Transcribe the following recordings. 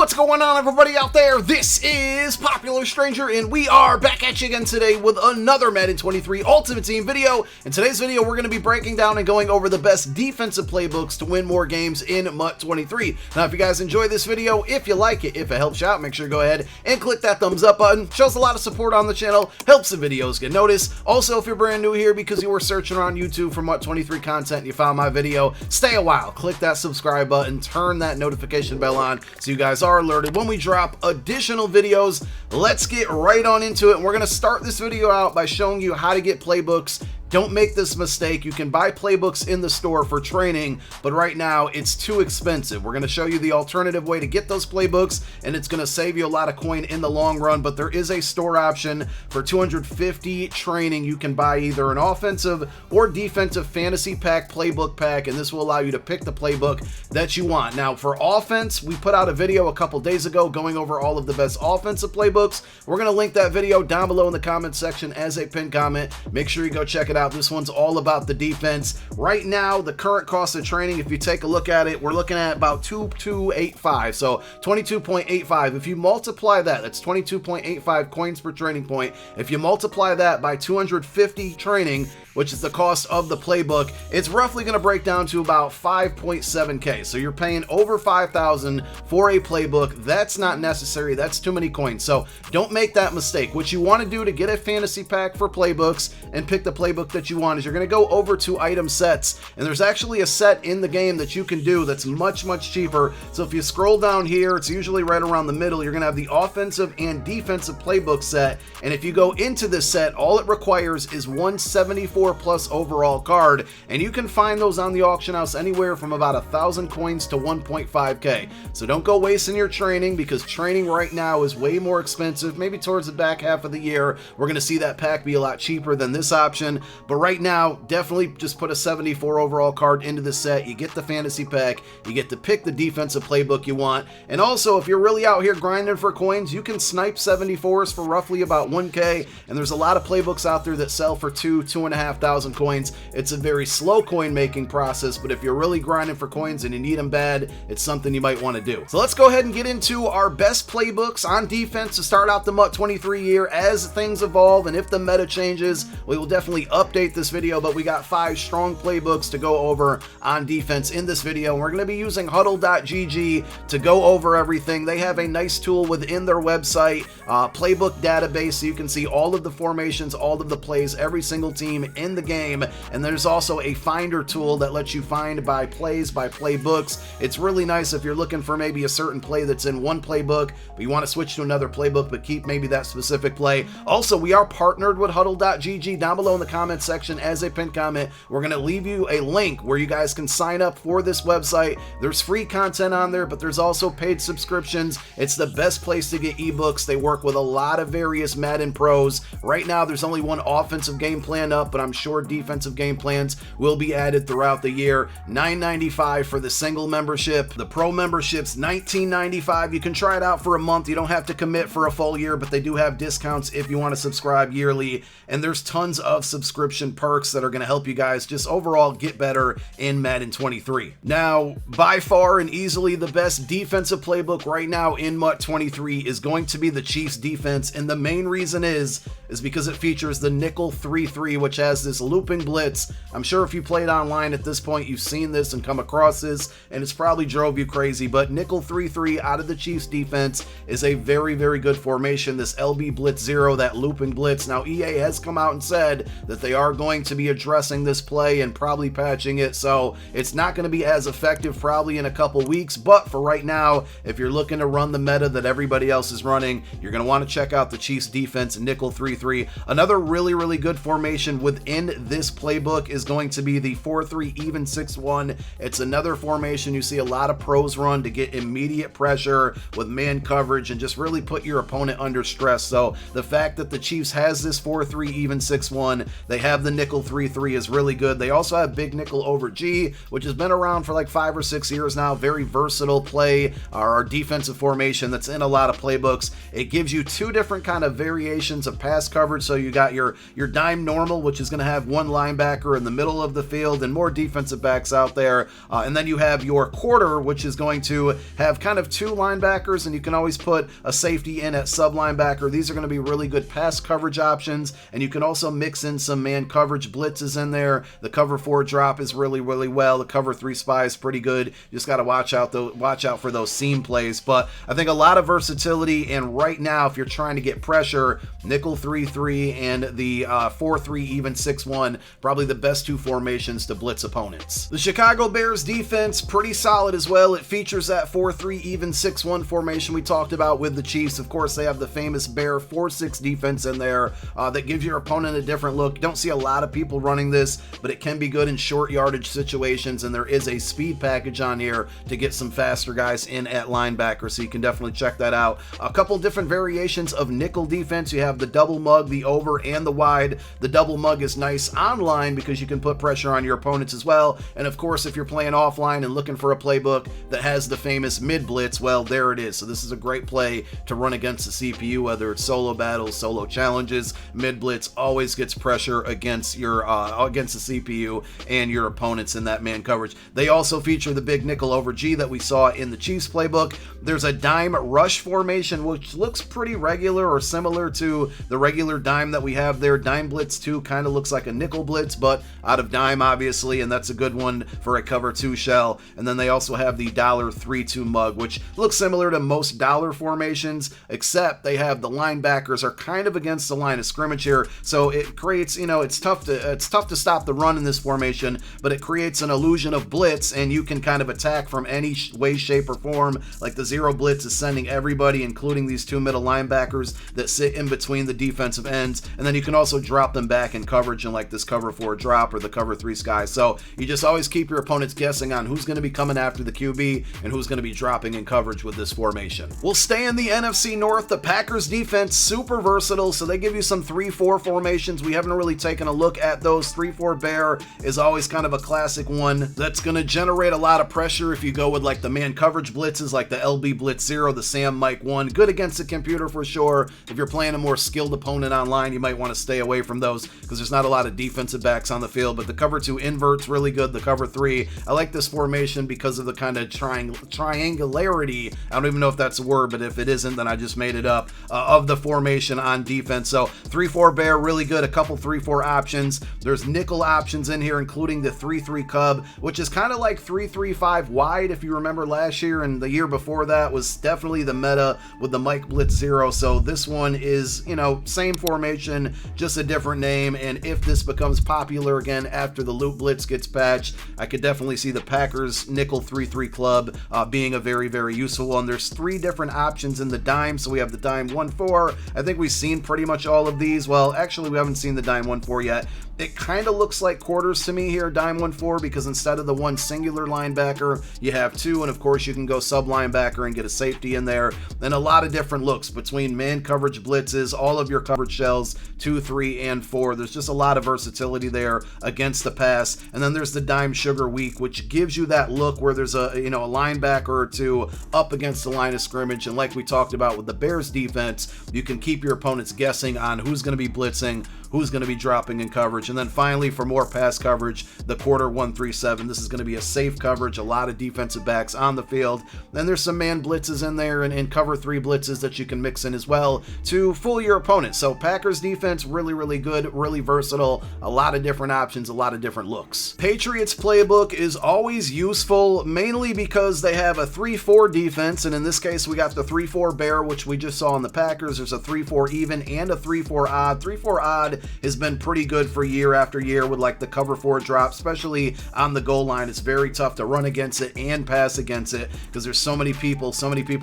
What's going on, everybody out there? This is Popular Stranger, and we are back at you again today with another Madden 23 Ultimate Team video. In today's video, we're going to be breaking down and going over the best defensive playbooks to win more games in MUT 23. Now, if you guys enjoy this video, if you like it, if it helps you out, make sure to go ahead and click that thumbs up button. Shows a lot of support on the channel, helps the videos get noticed. Also, if you're brand new here because you were searching around YouTube for MUT 23 content and you found my video, stay a while, click that subscribe button, turn that notification bell on so you guys are alerted when we drop additional videos. Let's get right on into it. And we're going to start this video out by showing you how to get playbooks. Don't make this mistake. You can buy playbooks in the store for training, but right now it's too expensive. We're going to show you the alternative way to get those playbooks, and it's going to save you a lot of coin in the long run, but there is a store option for 250 training. You can buy either an offensive or defensive fantasy pack, playbook pack, and this will allow you to pick the playbook that you want. Now, for offense, we put out a video a couple days ago going over all of the best offensive playbooks. We're going to link that video down below in the comment section as a pinned comment. Make sure you go check it out. This one's all about the defense. Right now, the current cost of training, if you take a look at it, we're looking at about 2285, so 22.85. If you multiply that, that's 22.85 coins per training point. If you multiply that by 250 training, which is the cost of the playbook, it's roughly going to break down to about 5.7k. So you're paying over 5,000 for a playbook. That's not necessary. That's too many coins. So don't make that mistake. What you want to do to get a fantasy pack for playbooks and pick the playbook that you want is you're going to go over to item sets, and there's actually a set in the game that you can do that's much cheaper. So if you scroll down here, it's usually right around the middle. You're going to have the offensive and defensive playbook set, and if you go into this set, all it requires is 174 plus overall card, and you can find those on the auction house anywhere from about 1,000 coins to 1.5k. So don't go wasting your training, because training right now is way more expensive. Maybe towards the back half of the year, we're going to see that pack be a lot cheaper than this option. But right now, definitely just put a 74 overall card into the set. You get the fantasy pack, you get to pick the defensive playbook you want. And also, if you're really out here grinding for coins, you can snipe 74s for roughly about 1k. And there's a lot of playbooks out there that sell for 2,500 coins. It's a very slow coin making process, but if you're really grinding for coins and you need them bad, it's something you might want to do. So let's go ahead and get into our best playbooks on defense to start out the MUT 23 year. As things evolve and if the meta changes, we will definitely update this video, but we got 5 strong playbooks to go over on defense in this video. And we're going to be using Huddle.gg to go over everything. They have a nice tool within their website, playbook database, so you can see all of the formations, all of the plays, every single team in the game. And there's also a finder tool that lets you find by plays, by playbooks. It's really nice if you're looking for maybe a certain play that's in one playbook, but you want to switch to another playbook but keep maybe that specific play. Also, we are partnered with Huddle.gg. Down below in the comment section as a pinned comment, we're going to leave you a link where you guys can sign up for this website. There's free content on there, but there's also paid subscriptions. It's the best place to get ebooks. They work with a lot of various Madden pros. Right now, there's only one offensive game plan up, but I'm sure defensive game plans will be added throughout the year. $9.95 for the single membership. The pro membership's $19.95. You can try it out for a month. You don't have to commit for a full year, but they do have discounts if you want to subscribe yearly. And there's tons of subscription perks that are going to help you guys just overall get better in Madden 23. Now, by far and easily the best defensive playbook right now in MUT 23 is going to be the Chiefs defense, and the main reason is because it features the nickel 3-3, which has this looping blitz. I'm sure if you played online at this point, you've seen this and come across this, and it's probably drove you crazy, but nickel 3-3 out of the Chiefs defense is a very good formation. This LB blitz 0, that looping blitz. Now, EA has come out and said that they are going to be addressing this play and probably patching it, so it's not going to be as effective probably in a couple weeks, but for right now, if you're looking to run the meta that everybody else is running, you're going to want to check out the Chiefs defense nickel 3-3. Another really good formation within this playbook is going to be the 4-3 even 6-1. It's another formation you see a lot of pros run to get immediate pressure with man coverage and just really put your opponent under stress. So the fact that the Chiefs has this 4-3 even 6-1, they have the nickel 3-3 is really good. They also have big nickel over G, which has been around for like 5 or 6 years now. Very versatile play, our defensive formation that's in a lot of playbooks. It gives you 2 different kind of variations of pass coverage. So you got your dime normal, which is going going to have one linebacker in the middle of the field and more defensive backs out there. And then you have your quarter, which is going to have kind of two linebackers, and you can always put a safety in at sub linebacker. These are going to be really good pass coverage options, and you can also mix in some man coverage blitzes in there. The cover 4 drop is really well. The cover 3 spy is pretty good. You just got to watch out for those seam plays. But I think a lot of versatility, and right now if you're trying to get pressure, nickel 3-3 and the 4-3 even 6-1, probably the best two formations to blitz opponents. The Chicago Bears defense, pretty solid as well. It features that 4-3 even 6-1 formation we talked about with the Chiefs. Of course, they have the famous Bear 4-6 defense in there that gives your opponent a different look. You don't see a lot of people running this, but it can be good in short yardage situations, and there is a speed package on here to get some faster guys in at linebacker, so you can definitely check that out. A couple different variations of nickel defense. You have the double mug, the over, and the wide. The double mug is nice online because you can put pressure on your opponents as well, and of course if you're playing offline and looking for a playbook that has the famous mid blitz, well, there it is. So this is a great play to run against the CPU, whether it's solo battles, solo challenges. Mid blitz always gets pressure against your against the CPU and your opponents in that man coverage. They also feature the big nickel over G that we saw in the Chiefs playbook. There's a dime rush formation, which looks pretty regular or similar to the regular dime that we have there. Dime blitz 2 kind of looks like a nickel blitz, but out of dime obviously, and that's a good one for a cover 2 shell. And then they also have the $3-2 mug, which looks similar to most dollar formations, except they have the linebackers are kind of against the line of scrimmage here, so it creates, it's tough to stop the run in this formation, but it creates an illusion of blitz, and you can kind of attack from any way, shape, or form. Like the zero blitz is sending everybody, including these two middle linebackers that sit in between the defensive ends, and then you can also drop them back in coverage in like this cover 4 drop or the cover 3 sky. So you just always keep your opponents guessing on who's going to be coming after the QB and who's going to be dropping in coverage with this formation. We'll stay in the NFC North. The Packers defense, super versatile, so they give you some 3-4 formations. We haven't really taken a look at those. 3-4 bear is always kind of a classic one that's going to generate a lot of pressure if you go with like the man coverage blitzes, like the LB Blitz 0, the Sam Mike 1. Good against the computer for sure. If you're playing a more skilled opponent online, you might want to stay away from those because there's not a lot of defensive backs on the field. But the cover 2 invert's really good. The cover 3, I like this formation because of the kind of triangularity. I don't even know if that's a word, but if it isn't, then I just made it up, of the formation on defense. So 3-4 bear, really good. A couple 3-4 options. There's nickel options in here, including the 3-3 cub, which is kind of like 3-3-5 wide. If you remember last year and the year before that was definitely the meta with the Mike Blitz 0. So this one is, same formation, just a different name. And if this becomes popular again after the loop blitz gets patched, I could definitely see the Packers nickel 3-3 club being a very, very useful one. There's 3 different options in the dime. So we have the dime 1-4. I think we've seen pretty much all of these. Well, actually, we haven't seen the dime 1-4 yet. It kind of looks like quarters to me here, dime 1-4, because instead of the one singular linebacker, you have 2, and of course you can go sub linebacker and get a safety in there. Then a lot of different looks between man coverage blitzes, all of your coverage shells, 2, 3, and 4. There's just a lot of versatility there against the pass. And then there's the dime sugar weak, which gives you that look where there's a linebacker or 2 up against the line of scrimmage. And like we talked about with the Bears defense, you can keep your opponents guessing on who's going to be blitzing, who's going to be dropping in coverage. And then finally, for more pass coverage, the quarter 1-3-7. This is going to be a safe coverage, a lot of defensive backs on the field. Then there's some man blitzes in there and cover 3 blitzes that you can mix in as well to fool your opponent. So Packers defense, really, really good, really versatile, a lot of different options, a lot of different looks. Patriots playbook is always useful, mainly because they have a 3-4 defense, and in this case, we got the 3-4 bear, which we just saw on the Packers. There's a 3-4 even and a 3-4 odd. 3-4 odd has been pretty good for year after year with like the cover 4 drop, especially on the goal line. It's very tough to run against it and pass against it because there's so many people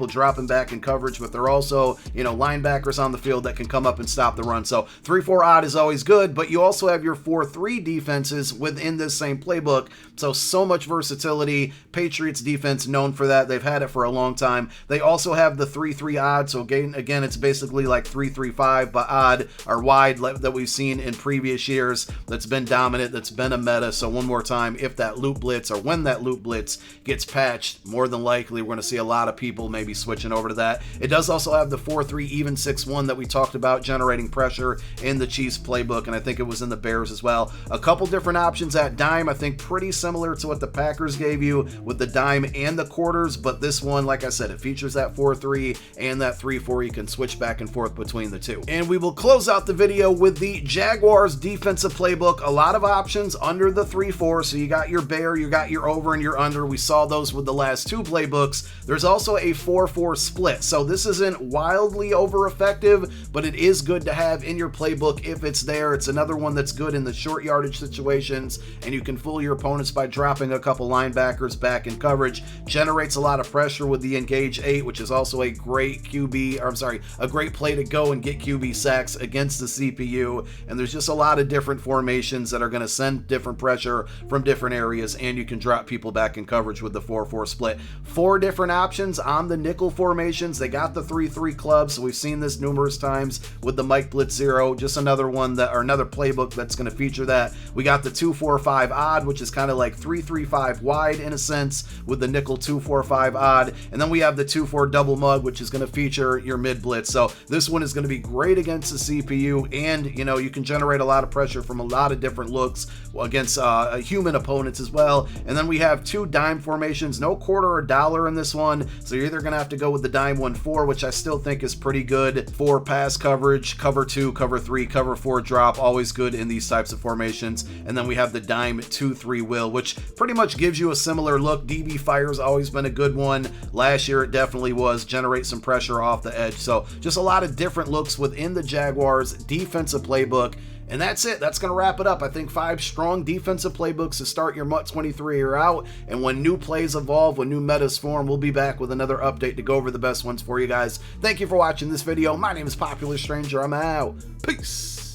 dropping back in coverage, but they're also, linebackers on the field that can come up and stop the run. So 3-4 odd is always good, but you also have your 4-3 defenses within this same playbook. So much versatility. Patriots defense known for that. They've had it for a long time. They also have the 3-3 odd. So again, it's basically like 3-3-5, but odd or wide that we've seen in previous years. That's been dominant. That's been a meta. So one more time, if that loop blitz or when that loop blitz gets patched, more than likely we're going to see a lot of people maybe switching over to that. It does also have the 4-3 even 6-1 that we talked about, generating pressure in the Chiefs playbook. And I think it was in the Bears as well. A couple different options at dime, I think pretty similar to what the Packers gave you with the dime and the quarters, but this one, like I said, it features that 4-3 and that 3-4. You can switch back and forth between the two. And we will close out the video with the Jaguars defensive playbook. A lot of options under the 3-4, so you got your bear, you got your over and your under. We saw those with the last two playbooks. There's also a 4-4 split, so this isn't wildly over effective, but it is good to have in your playbook if it's there. It's another one that's good in the short yardage situations, and you can fool your opponents by dropping a couple linebackers back in coverage. Generates a lot of pressure with the engage 8, which is also a great a great play to go and get QB sacks against the CPU. And there's just a lot of different formations that are going to send different pressure from different areas, and you can drop people back in coverage with the 4-4 split. 4 different options on the nickel formations. They got the 3-3 club, so we've seen this numerous times with the Mike Blitz 0. Just another one that, or another playbook that's going to feature that. We got the 2-4-5 odd, which is kind of like 3-3-5 wide in a sense with the nickel 2-4-5 odd. And then we have the 2-4 double mug, which is going to feature your mid blitz. So this one is going to be great against the CPU, and you know, you can generate a lot of pressure from a lot of different looks against human opponents as well. And then we have 2 dime formations, no quarter or dollar in this one, so you're either going to have to go with the dime 1-4, which I still think is pretty good for pass coverage, cover 2, cover 3, cover 4 drop, always good in these types of formations. And then we have the dime 2-3 will, which pretty much gives you a similar look. DB fire's always been a good one. Last year it definitely was. Generate some pressure off the edge. So just a lot of different looks within the Jaguars defensive playbook. And that's it. That's going to wrap it up. I think 5 strong defensive playbooks to start your MUT 23 year out. And when new plays evolve, when new metas form, we'll be back with another update to go over the best ones for you guys. Thank you for watching this video. My name is Popular Stranger. I'm out. Peace.